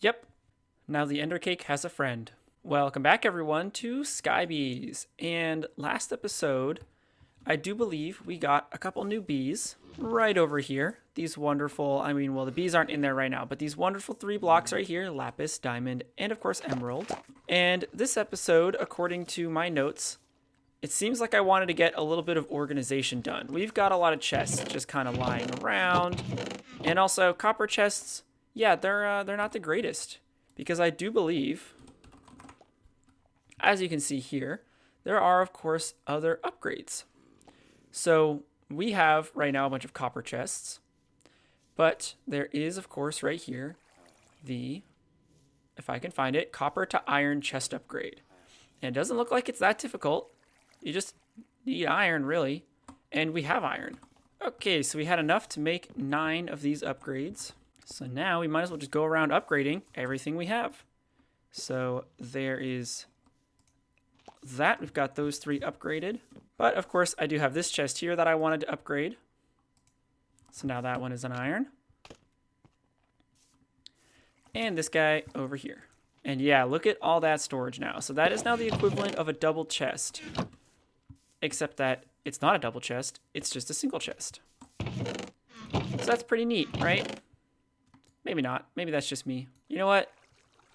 Yep, now the Ender Cake has a friend. Welcome back, everyone, to Skybees. And last episode, I do believe we got a couple new bees right over here. These wonderful, well, the bees aren't in there right now, but these wonderful 3 blocks right here, lapis, diamond, and of course emerald. And this episode, according to my notes, it seems like I wanted to get a little bit of organization done. We've got a lot of chests just kind of lying around. And also copper chests, yeah, they're not the greatest. Because I do believe, as you can see here, there are, of course, other upgrades. So we have right now a bunch of copper chests. But there is, of course, right here, the, if I can find it, copper to iron chest upgrade. And it doesn't look like it's that difficult. You just need iron, really. And we have iron. Okay, so we had enough to make 9 of these upgrades. So now we might as well just go around upgrading everything we have. So there is that. We've got those 3 upgraded. But of course, I do have this chest here that I wanted to upgrade. So now that one is an iron. And this guy over here. And yeah, look at all that storage now. So that is now the equivalent of a double chest. Except that it's not a double chest, it's just a single chest. So that's pretty neat, right? Maybe not. Maybe that's just me. You know what?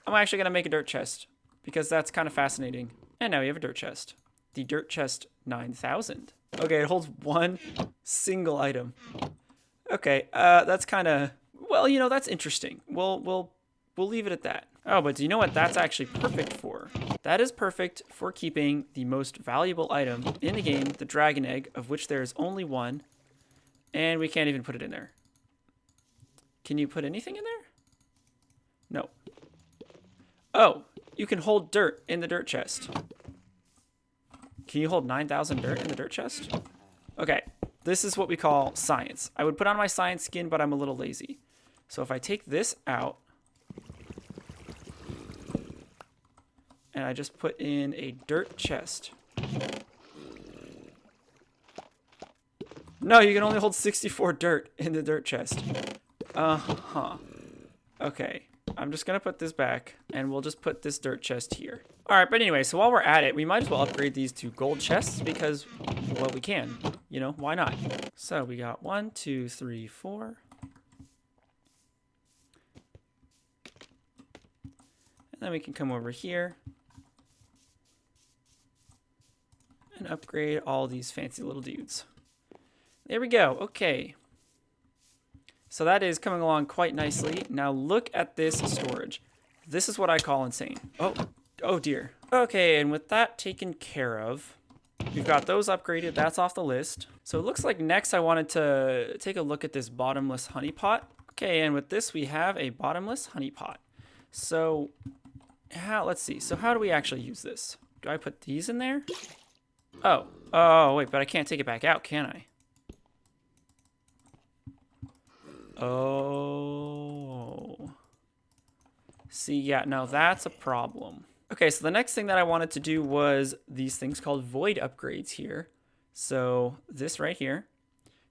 I'm actually going to make a dirt chest because that's kind of fascinating. And now we have a dirt chest. The dirt chest 9000. Okay, it holds 1 single item. Okay, that's kind of, well, you know, that's interesting. We'll leave it at that. Oh, but do you know what that's actually perfect for? That is perfect for keeping the most valuable item in the game, the dragon egg, of which there is only 1, and we can't even put it in there. Can you put anything in there? No. Oh, you can hold dirt in the dirt chest. Can you hold 9,000 dirt in the dirt chest? Okay, this is what we call science. I would put on my science skin, but I'm a little lazy. So if I take this out, and I just put in a dirt chest. No, you can only hold 64 dirt in the dirt chest. Uh-huh. Okay, I'm just gonna put this back, and we'll just put this dirt chest here. Alright, but anyway, so while we're at it, we might as well upgrade these to gold chests because, well, we can. You know, why not? So we got 1, 2, 3, 4. And then we can come over here and upgrade all these fancy little dudes. There we go. Okay. So that is coming along quite nicely. Now look at this storage. This is what I call insane. Oh dear. Okay, and with that taken care of, we've got those upgraded. That's off the list. So it looks like next I wanted to take a look at this bottomless honey pot. Okay, and with this we have a bottomless honey pot. So let's see. So how do we actually use this? Do I put these in there? Oh, wait, but I can't take it back out, can I? Oh. See, yeah, now that's a problem. Okay, so the next thing that I wanted to do was these things called void upgrades here. So this right here.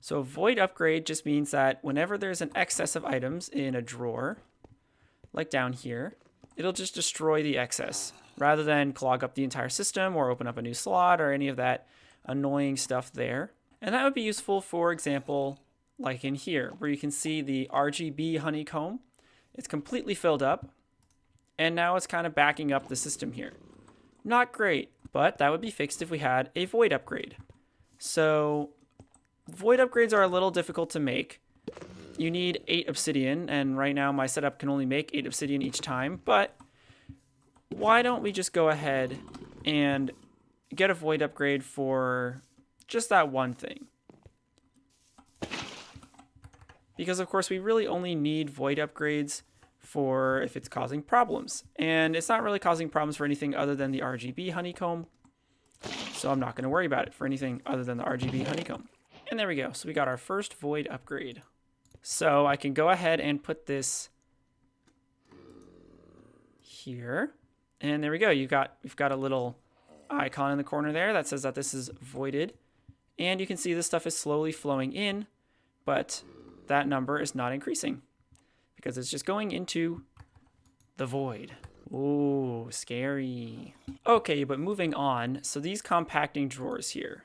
So void upgrade just means that whenever there's an excess of items in a drawer, like down here, it'll just destroy the excess rather than clog up the entire system or open up a new slot or any of that annoying stuff there. And that would be useful, for example, like in here, where you can see the RGB honeycomb. It's completely filled up, and now it's kind of backing up the system here. Not great, but that would be fixed if we had a void upgrade. So void upgrades are a little difficult to make. You need 8 obsidian, and right now my setup can only make 8 obsidian each time, but why don't we just go ahead and get a void upgrade for just that one thing? Because of course we really only need void upgrades for if it's causing problems. And it's not really causing problems for anything other than the RGB honeycomb. So I'm not going to worry about it for anything other than the RGB honeycomb. And there we go. So we got our first void upgrade. So I can go ahead and put this here. And there we go. We've got a little icon in the corner there that says that this is voided. And you can see this stuff is slowly flowing in, but that number is not increasing because it's just going into The void. Ooh, scary. Okay, but moving on. So these compacting drawers here.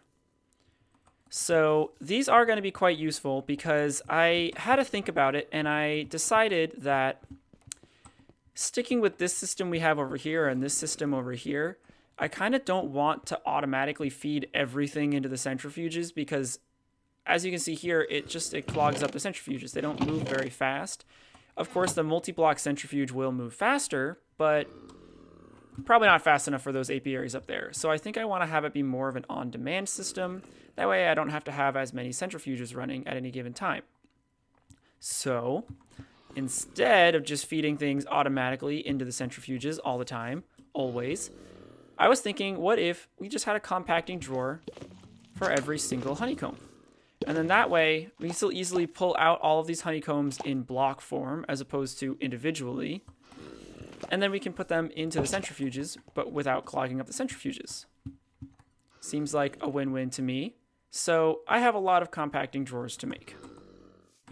So these are going to be quite useful because I had to think about it and I decided that sticking with this system we have over here and this system over here, I kind of don't want to automatically feed everything into the centrifuges because as you can see here, it clogs up the centrifuges. They don't move very fast. Of course, the multi-block centrifuge will move faster, but probably not fast enough for those apiaries up there. So I think I want to have it be more of an on-demand system. That way I don't have to have as many centrifuges running at any given time. So instead of just feeding things automatically into the centrifuges all the time, always, I was thinking, what if we just had a compacting drawer for every single honeycomb? And then that way, we can still easily pull out all of these honeycombs in block form as opposed to individually. And then we can put them into the centrifuges, but without clogging up the centrifuges. Seems like a win-win to me. So I have a lot of compacting drawers to make.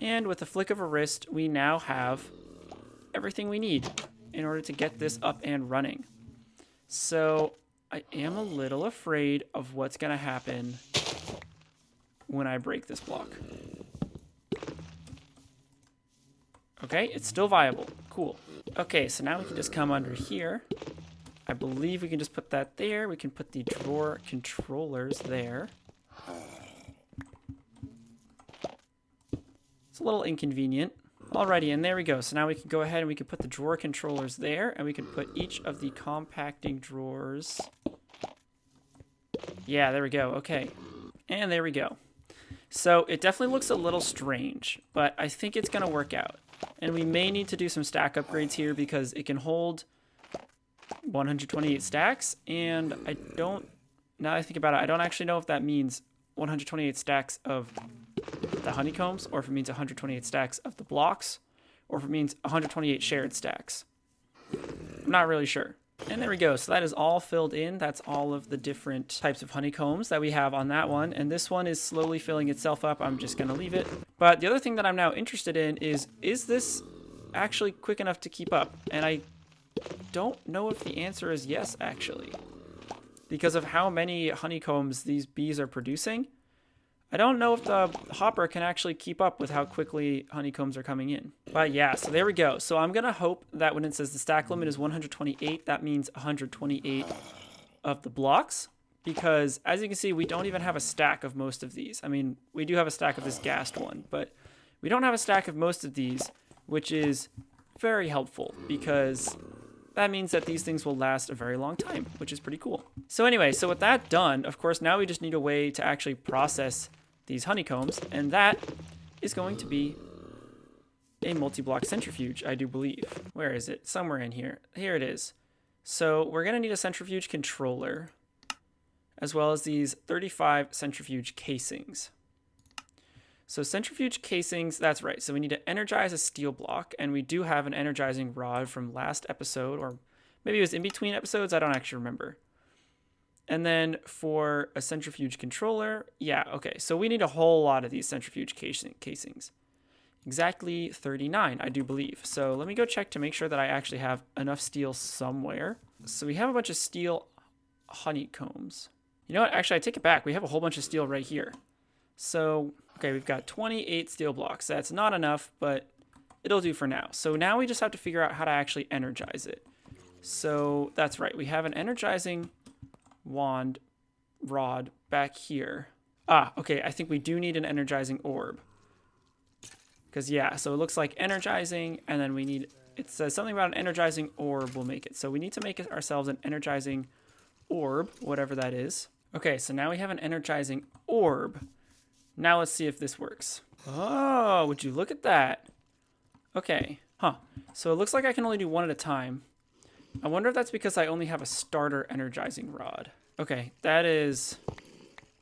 And with a flick of a wrist, we now have everything we need in order to get this up and running. So I am a little afraid of what's going to happen when I break this block. Okay, it's still viable. Cool. Okay, so now we can just come under here. I believe we can just put that there. We can put the drawer controllers there. It's a little inconvenient. Alrighty, and there we go. So now we can go ahead and we can put the drawer controllers there, and we can put each of the compacting drawers. Yeah, there we go. Okay. And there we go. So it definitely looks a little strange, but I think it's going to work out. And we may need to do some stack upgrades here because it can hold 128 stacks. And I don't, now that I think about it, I don't actually know if that means 128 stacks of the honeycombs, or if it means 128 stacks of the blocks, or if it means 128 shared stacks. I'm not really sure. And there we go. So that is all filled in. That's all of the different types of honeycombs that we have on that one. And this one is slowly filling itself up. I'm just going to leave it. But the other thing that I'm now interested in is this actually quick enough to keep up? And I don't know if the answer is yes, actually. Because of how many honeycombs these bees are producing, I don't know if the hopper can actually keep up with how quickly honeycombs are coming in. But yeah, so there we go. So I'm going to hope that when it says the stack limit is 128, that means 128 of the blocks. Because as you can see, we don't even have a stack of most of these. I mean, we do have a stack of this gassed one, but we don't have a stack of most of these, which is very helpful because that means that these things will last a very long time, which is pretty cool. So anyway, so with that done, of course, now we just need a way to actually process these honeycombs, and that is going to be a multi-block centrifuge, I do believe. Where is it? Somewhere in here. Here it is. So we're going to need a centrifuge controller, as well as these 35 centrifuge casings. So centrifuge casings, that's right. So we need to energize a steel block, and we do have an energizing rod from last episode, or maybe it was in between episodes, I don't actually remember. And then for a centrifuge controller, yeah, okay. So we need a whole lot of these centrifuge casings. Exactly 39, I do believe. So let me go check to make sure that I actually have enough steel somewhere. So we have a bunch of steel honeycombs. You know what? Actually, I take it back. We have a whole bunch of steel right here. So, okay, we've got 28 steel blocks. That's not enough, but it'll do for now. So now we just have to figure out how to actually energize it. So that's right. We have an energizing rod back here. Ah, okay. I think we do need an energizing orb. Because, yeah, so it looks like energizing, and then we need, it says something about an energizing orb will make it. So we need to make it ourselves an energizing orb, whatever that is. Okay, so now we have an energizing orb. Now let's see if this works. Oh, would you look at that? Okay, so it looks like I can only do one at a time. I wonder if that's because I only have a starter energizing rod. Okay, that is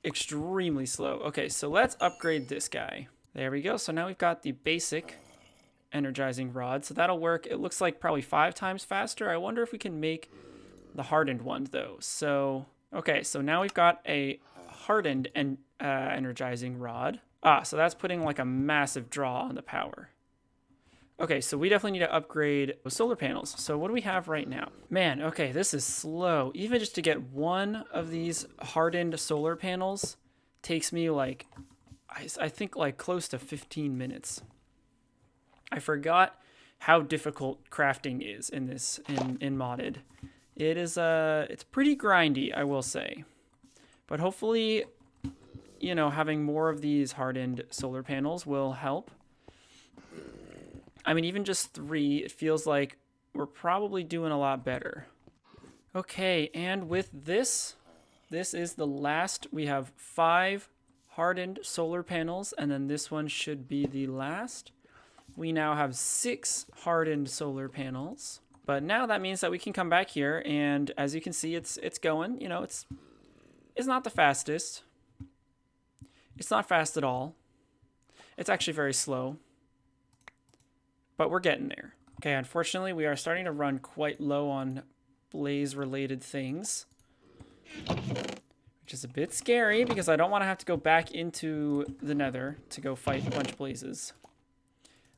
extremely slow. Okay, so let's upgrade this guy. There we go. So now we've got the basic energizing rod. So that'll work. It looks like probably 5 times faster. I wonder if we can make the hardened one though. So, okay, so now we've got a hardened and energizing rod. Ah, so that's putting like a massive draw on the power. Okay, so we definitely need to upgrade solar panels. So what do we have right now? Man, okay, this is slow. Even just to get one of these hardened solar panels takes me like, I think like close to 15 minutes. I forgot how difficult crafting is in this, in modded. It is, it's pretty grindy, I will say. But hopefully, you know, having more of these hardened solar panels will help. I mean, even just 3, it feels like we're probably doing a lot better. Okay, and with this is the last. We have 5 hardened solar panels, and then this one should be the last. We now have 6 hardened solar panels. But now that means that we can come back here, and as you can see, it's going. You know, it's not the fastest. It's not fast at all. It's actually very slow. But we're getting there. Okay, unfortunately, we are starting to run quite low on blaze-related things, which is a bit scary because I don't want to have to go back into the nether to go fight a bunch of blazes.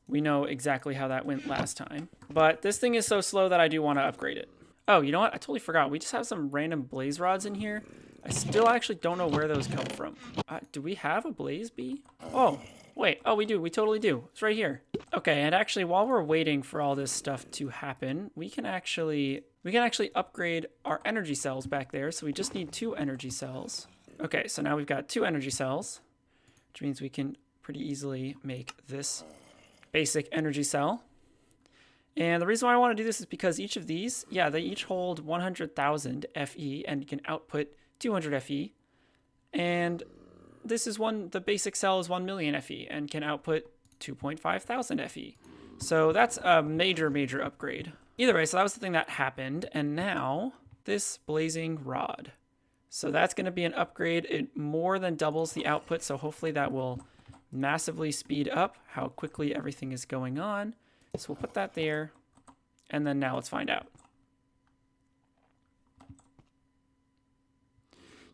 We know exactly how that went last time. But this thing is so slow that I do want to upgrade it. Oh, you know what? I totally forgot. We just have some random blaze rods in here. I still actually don't know where those come from. Do we have a blaze bee? Oh, wait. Oh, we do. We totally do. It's right here. Okay, and actually, while we're waiting for all this stuff to happen, we can actually upgrade our energy cells back there. So we just need 2 energy cells. Okay, so now we've got 2 energy cells, which means we can pretty easily make this basic energy cell. And the reason why I want to do this is because each of these, yeah, they each hold 100,000 FE and can output 200 FE. And this is the basic cell is 1 million FE and can output 2.5 thousand FE. So that's a major, major upgrade. Either way, so that was the thing that happened. And now this blazing rod. So that's going to be an upgrade. It more than doubles the output. So hopefully that will massively speed up how quickly everything is going on. So we'll put that there. And then now let's find out.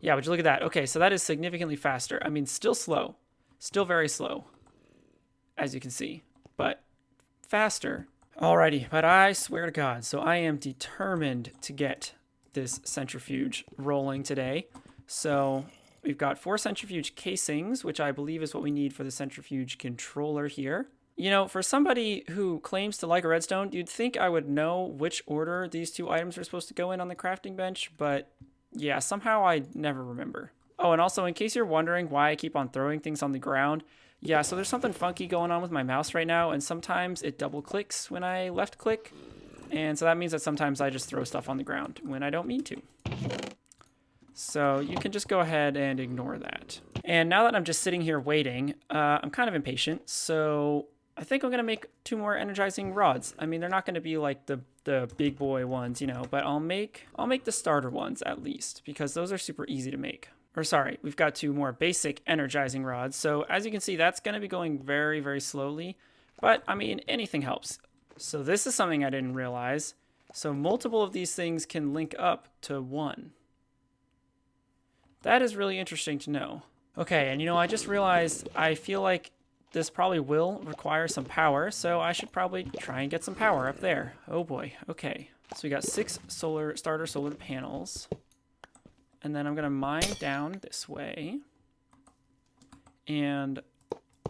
Yeah, would you look at that? Okay, so that is significantly faster. I mean, still slow. Still very slow, as you can see, but faster. Alrighty, but I swear to God, so I am determined to get this centrifuge rolling today. So we've got 4 centrifuge casings, which I believe is what we need for the centrifuge controller here. You know, for somebody who claims to like a redstone, you'd think I would know which order these 2 items are supposed to go in on the crafting bench, but yeah, somehow I never remember. Oh, and also, in case you're wondering why I keep on throwing things on the ground, yeah, so there's something funky going on with my mouse right now, and sometimes it double clicks when I left click, and so that means that sometimes I just throw stuff on the ground when I don't mean to. So you can just go ahead and ignore that. And now that I'm just sitting here waiting, I'm kind of impatient, so I think I'm going to make 2 more energizing rods. I mean, they're not going to be like the big boy ones, you know, but I'll make the starter ones at least, because those are super easy to make. Or sorry, we've got 2 more basic energizing rods. So as you can see, that's going to be going very, very slowly. But I mean, anything helps. So this is something I didn't realize. So multiple of these things can link up to 1. That is really interesting to know. Okay, and you know, I just realized I feel like this probably will require some power, so I should probably try and get some power up there. Oh boy, okay. So we got 6 starter solar panels. And then I'm going to mine down this way. And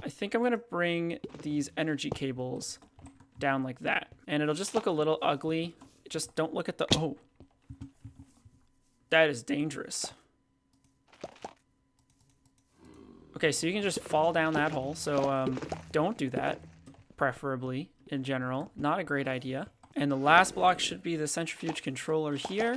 I think I'm going to bring these energy cables down like that. And it'll just look a little ugly. Just don't look at the... Oh. That is dangerous. Okay, so you can just fall down that hole. So don't do that, preferably, in general. Not a great idea. And the last block should be the centrifuge controller here.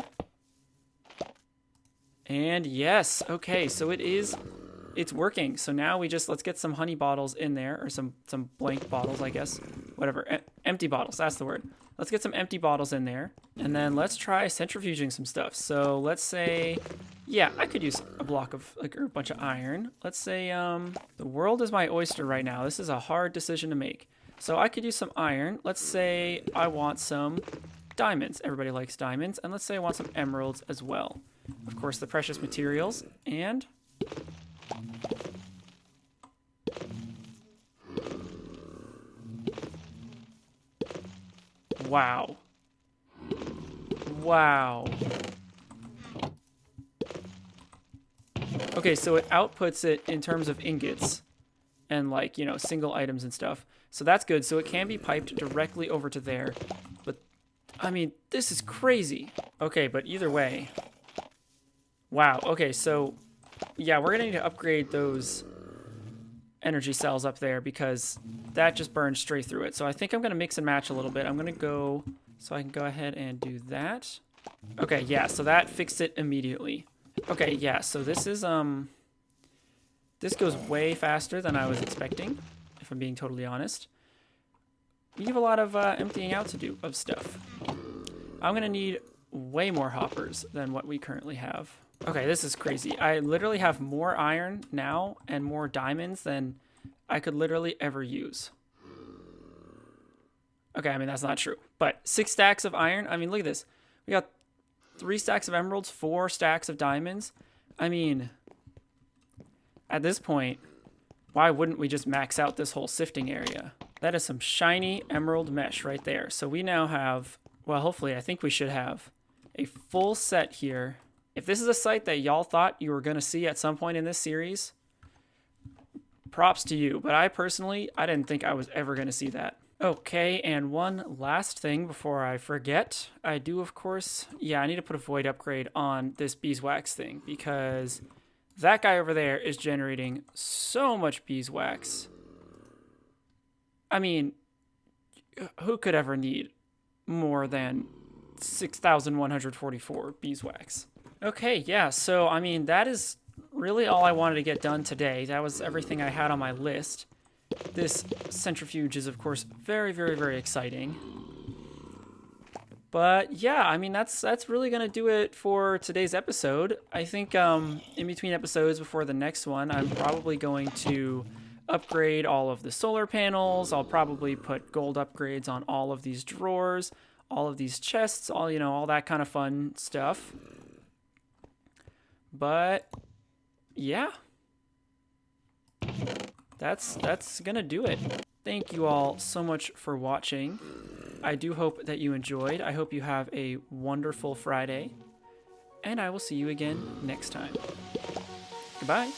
And yes, okay, so it's working. So now let's get some honey bottles in there, or some blank bottles, I guess. Whatever, empty bottles, that's the word. Let's get some empty bottles in there, and then let's try centrifuging some stuff. So let's say, yeah, I could use a block of, or a bunch of iron. Let's say, the world is my oyster right now. This is a hard decision to make. So I could use some iron. Let's say I want some diamonds. Everybody likes diamonds. And let's say I want some emeralds as well. Of course, the precious materials, and Wow. Wow. Okay, so it outputs it in terms of ingots and like, you know, single items and stuff. So that's good. So it can be piped directly over to there. But, I mean, this is crazy. Okay, but either way. Wow. Okay, so, yeah, we're going to need to upgrade those energy cells up there because that just burns straight through it. So I think I'm going to mix and match a little bit. I'm going to go, so I can go ahead and do that. Okay, yeah, so that fixed it immediately. Okay, yeah, so this is, this goes way faster than I was expecting, if I'm being totally honest. We have a lot of emptying out to do of stuff. I'm going to need way more hoppers than what we currently have. Okay, this is crazy. I literally have more iron now and more diamonds than I could literally ever use. Okay, I mean, that's not true. But 6 stacks of iron. I mean, look at this. We got 3 stacks of emeralds, 4 stacks of diamonds. I mean, at this point, why wouldn't we just max out this whole sifting area? That is some shiny emerald mesh right there. So we now have, well, hopefully, I think we should have a full set here. If this is a site that y'all thought you were going to see at some point in this series, props to you. But I personally, I didn't think I was ever going to see that. Okay, and one last thing before I forget. I do, of course, yeah, I need to put a void upgrade on this beeswax thing because that guy over there is generating so much beeswax. I mean, who could ever need more than 6,144 beeswax? Okay, yeah, so, I mean, that is really all I wanted to get done today. That was everything I had on my list. This centrifuge is, of course, very, very, very exciting. But, yeah, I mean, that's really going to do it for today's episode. I think in between episodes before the next one, I'm probably going to upgrade all of the solar panels. I'll probably put gold upgrades on all of these drawers, all of these chests, all, you know, all that kind of fun stuff. But, yeah. That's gonna do it. Thank you all so much for watching. I do hope that you enjoyed. I hope you have a wonderful Friday. And I will see you again next time. Goodbye.